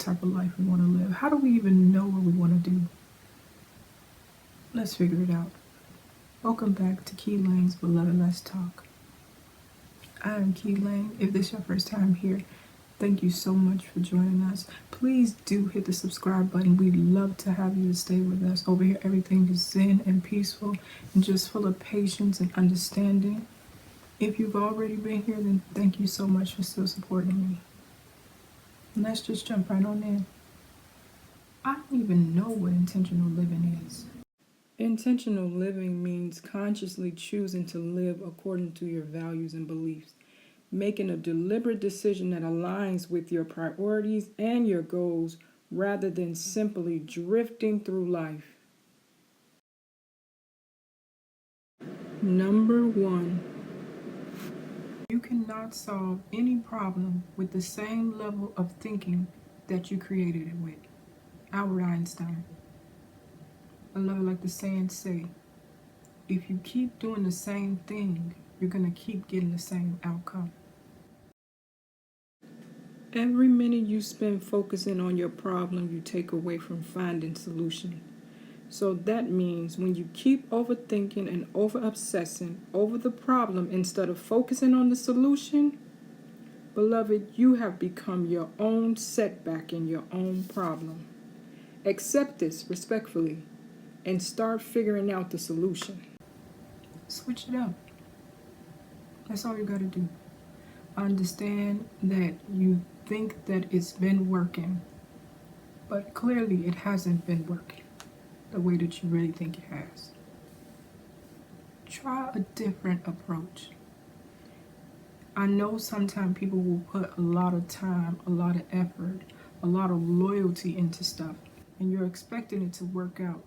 type of life we want to live? How do we even know what we want to do? Let's figure it out. Welcome back to Key Lane's Beloved Let's Talk. I am Key Lane. If this is your first time here, thank you so much for joining us. Please do hit the subscribe button. We'd love to have you to stay with us. Over here, everything is zen and peaceful and just full of patience and understanding. If you've already been here, then thank you so much for still supporting me. And let's just jump right on in. I don't even know what intentional living is. Intentional living means consciously choosing to live according to your values and beliefs, making a deliberate decision that aligns with your priorities and your goals rather than simply drifting through life. Number 1. You cannot solve any problem with the same level of thinking that you created it with. Albert Einstein. I love it like the saying say, if you keep doing the same thing, you're going to keep getting the same outcome. Every minute you spend focusing on your problem, you take away from finding solution. So that means when you keep overthinking and over-obsessing over the problem instead of focusing on the solution, beloved, you have become your own setback and your own problem. Accept this respectfully and start figuring out the solution. Switch it up. That's all you got to do. Understand that you think that it's been working, but clearly it hasn't been working the way that you really think it has. Try a different approach. I know sometimes people will put a lot of time, a lot of effort, a lot of loyalty into stuff, and you're expecting it to work out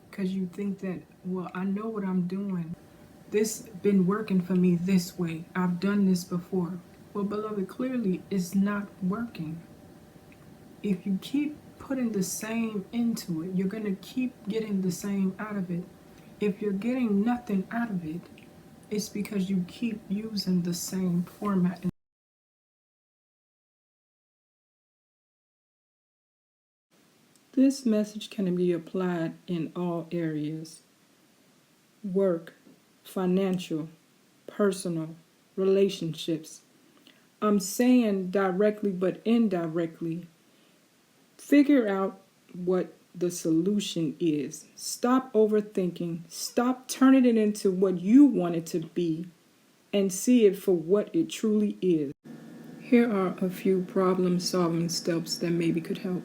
because you think that, well, I know what I'm doing. This been working for me this way. I've done this before. Well, beloved, clearly it's not working. If you keep putting the same into it, you're going to keep getting the same out of it. If you're getting nothing out of it, it's because you keep using the same format. This message can be applied in all areas: work, financial, personal, relationships. I'm saying directly but indirectly. Figure out what the solution is. Stop overthinking. Stop turning it into what you want it to be and see it for what it truly is. Here are a few problem-solving steps that maybe could help.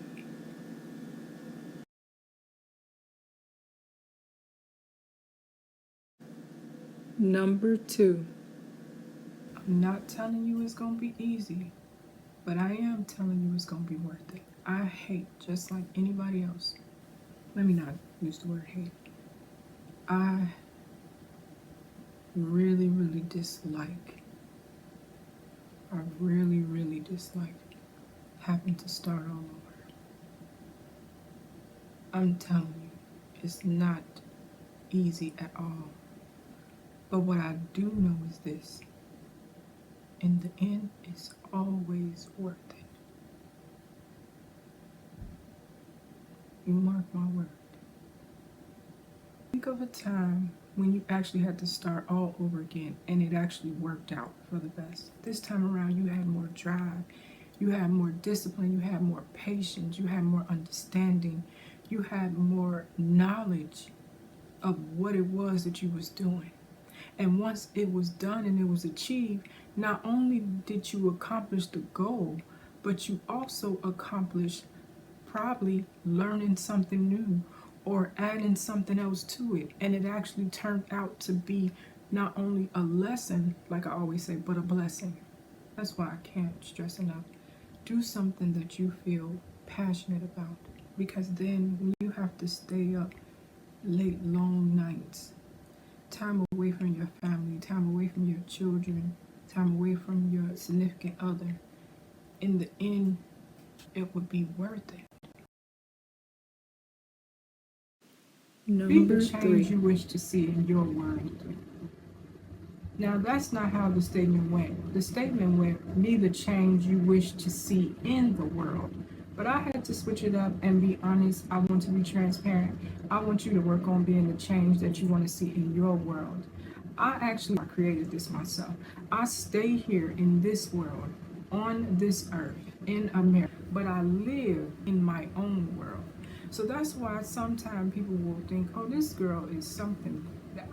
Number 2. I'm not telling you it's going to be easy, but I am telling you it's going to be worth it. I hate just like anybody else. Let me not use the word hate. I really, really dislike having to start all over. I'm telling you, it's not easy at all. But what I do know is this: in the end, it's always worth it. You mark my word. Think of a time when you actually had to start all over again and it actually worked out for the best. This time around, you had more drive, you had more discipline, you had more patience, you had more understanding, you had more knowledge of what it was that you was doing. And once it was done and it was achieved, not only did you accomplish the goal, but you also accomplished probably learning something new or adding something else to it. And it actually turned out to be not only a lesson, like I always say, but a blessing. That's why I can't stress enough. Do something that you feel passionate about, because then when you have to stay up late, long nights, time away from your family, time away from your children, time away from your significant other, in the end, it would be worth it. Be the change you wish to see in your world. Now, that's not how the statement went. The statement went, be the change you wish to see in the world. But I had to switch it up and be honest. I want to be transparent. I want you to work on being the change that you want to see in your world. I actually created this myself. I stay here in this world, on this earth, in America, but I live in my own world. So that's why sometimes people will think, oh, this girl is something that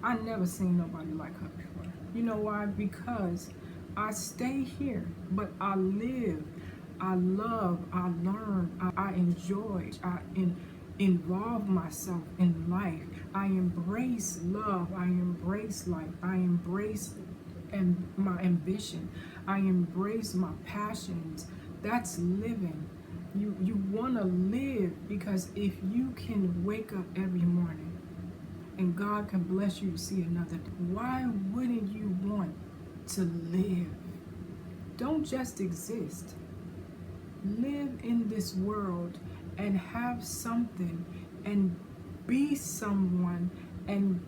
I never seen nobody like her before. You know why? Because I stay here, but I live, I love, I learn, I enjoy, involve myself in life. I embrace love, I embrace life, I embrace and my ambition, I embrace my passions. That's living. You want to live, because if you can wake up every morning and God can bless you to see another day, why wouldn't you want to live? Don't just exist. Live in this world and have something and be someone and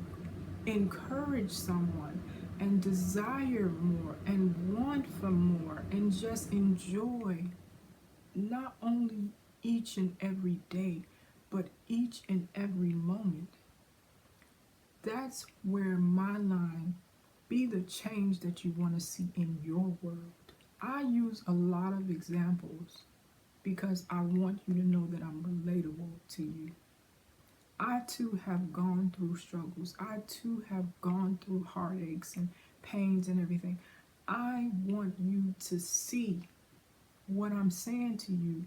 encourage someone and desire more and want for more and just enjoy not only each and every day, but each and every moment. That's where my line, be the change that you want to see in your world. I use a lot of examples because I want you to know that I'm relatable to you. I too have gone through struggles. I too have gone through heartaches and pains and everything. I want you to see what I'm saying to you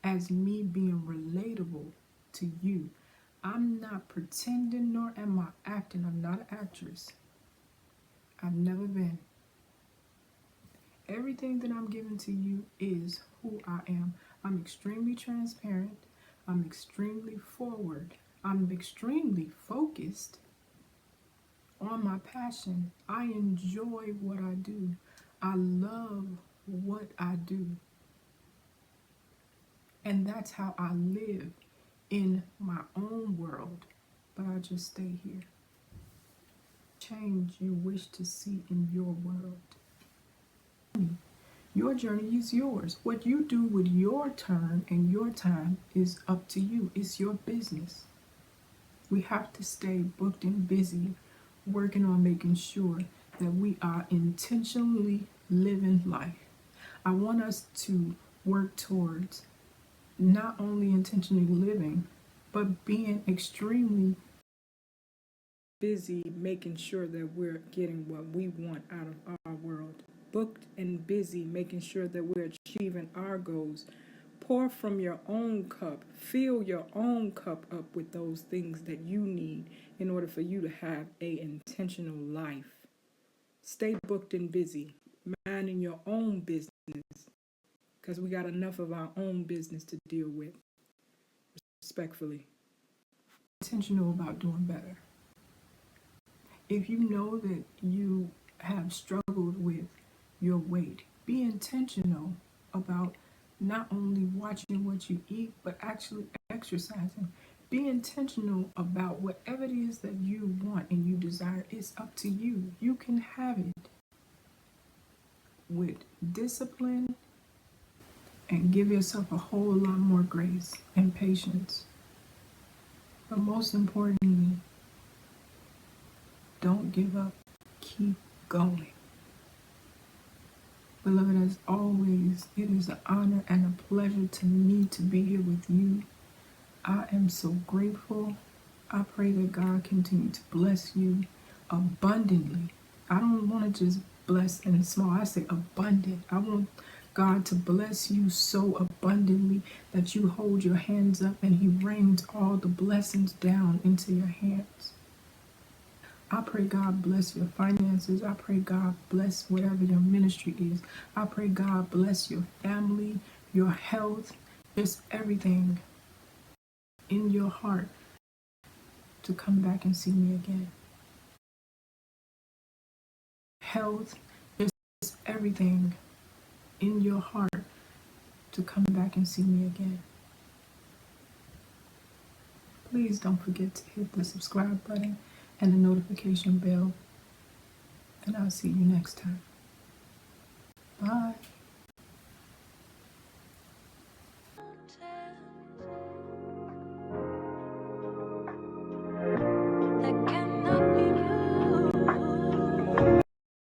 as me being relatable to you. I'm not pretending, nor am I acting. I'm not an actress. I've never been. Everything that I'm giving to you is who I am. I'm extremely transparent. I'm extremely forward. I'm extremely focused on my passion. I enjoy what I do. I love what I do. And that's how I live in my own world. But I just stay here. Change you wish to see in your world. Your journey is yours. What you do with your turn and your time is up to you. It's your business. We have to stay booked and busy working on making sure that we are intentionally living life. I want us to work towards not only intentionally living, but being extremely busy making sure that we're getting what we want out of our world. Booked and busy making sure that we're achieving our goals. Pour from your own cup. Fill your own cup up with those things that you need in order for you to have a intentional life. Stay booked and busy, minding your own business, because we got enough of our own business to deal with. Respectfully. Intentional about doing better. If you know that you have struggled with your weight, be intentional about not only watching what you eat, but actually exercising. Be intentional about whatever it is that you want and you desire. It's up to you. You can have it with discipline and give yourself a whole lot more grace and patience. But most importantly, don't give up. Keep going. Beloved, as always, it is an honor and a pleasure to me to be here with you. I am so grateful. I pray that God continue to bless you abundantly. I don't want to just bless in small. I say abundant. I want God to bless you so abundantly that you hold your hands up and He rains all the blessings down into your hands. I pray God bless your finances. I pray God bless whatever your ministry is. I pray God bless your family, your health, just everything in your heart to come back and see me again. Health, just everything in your heart to come back and see me again. Please don't forget to hit the subscribe button and the notification bell. And I'll see you next time. Bye.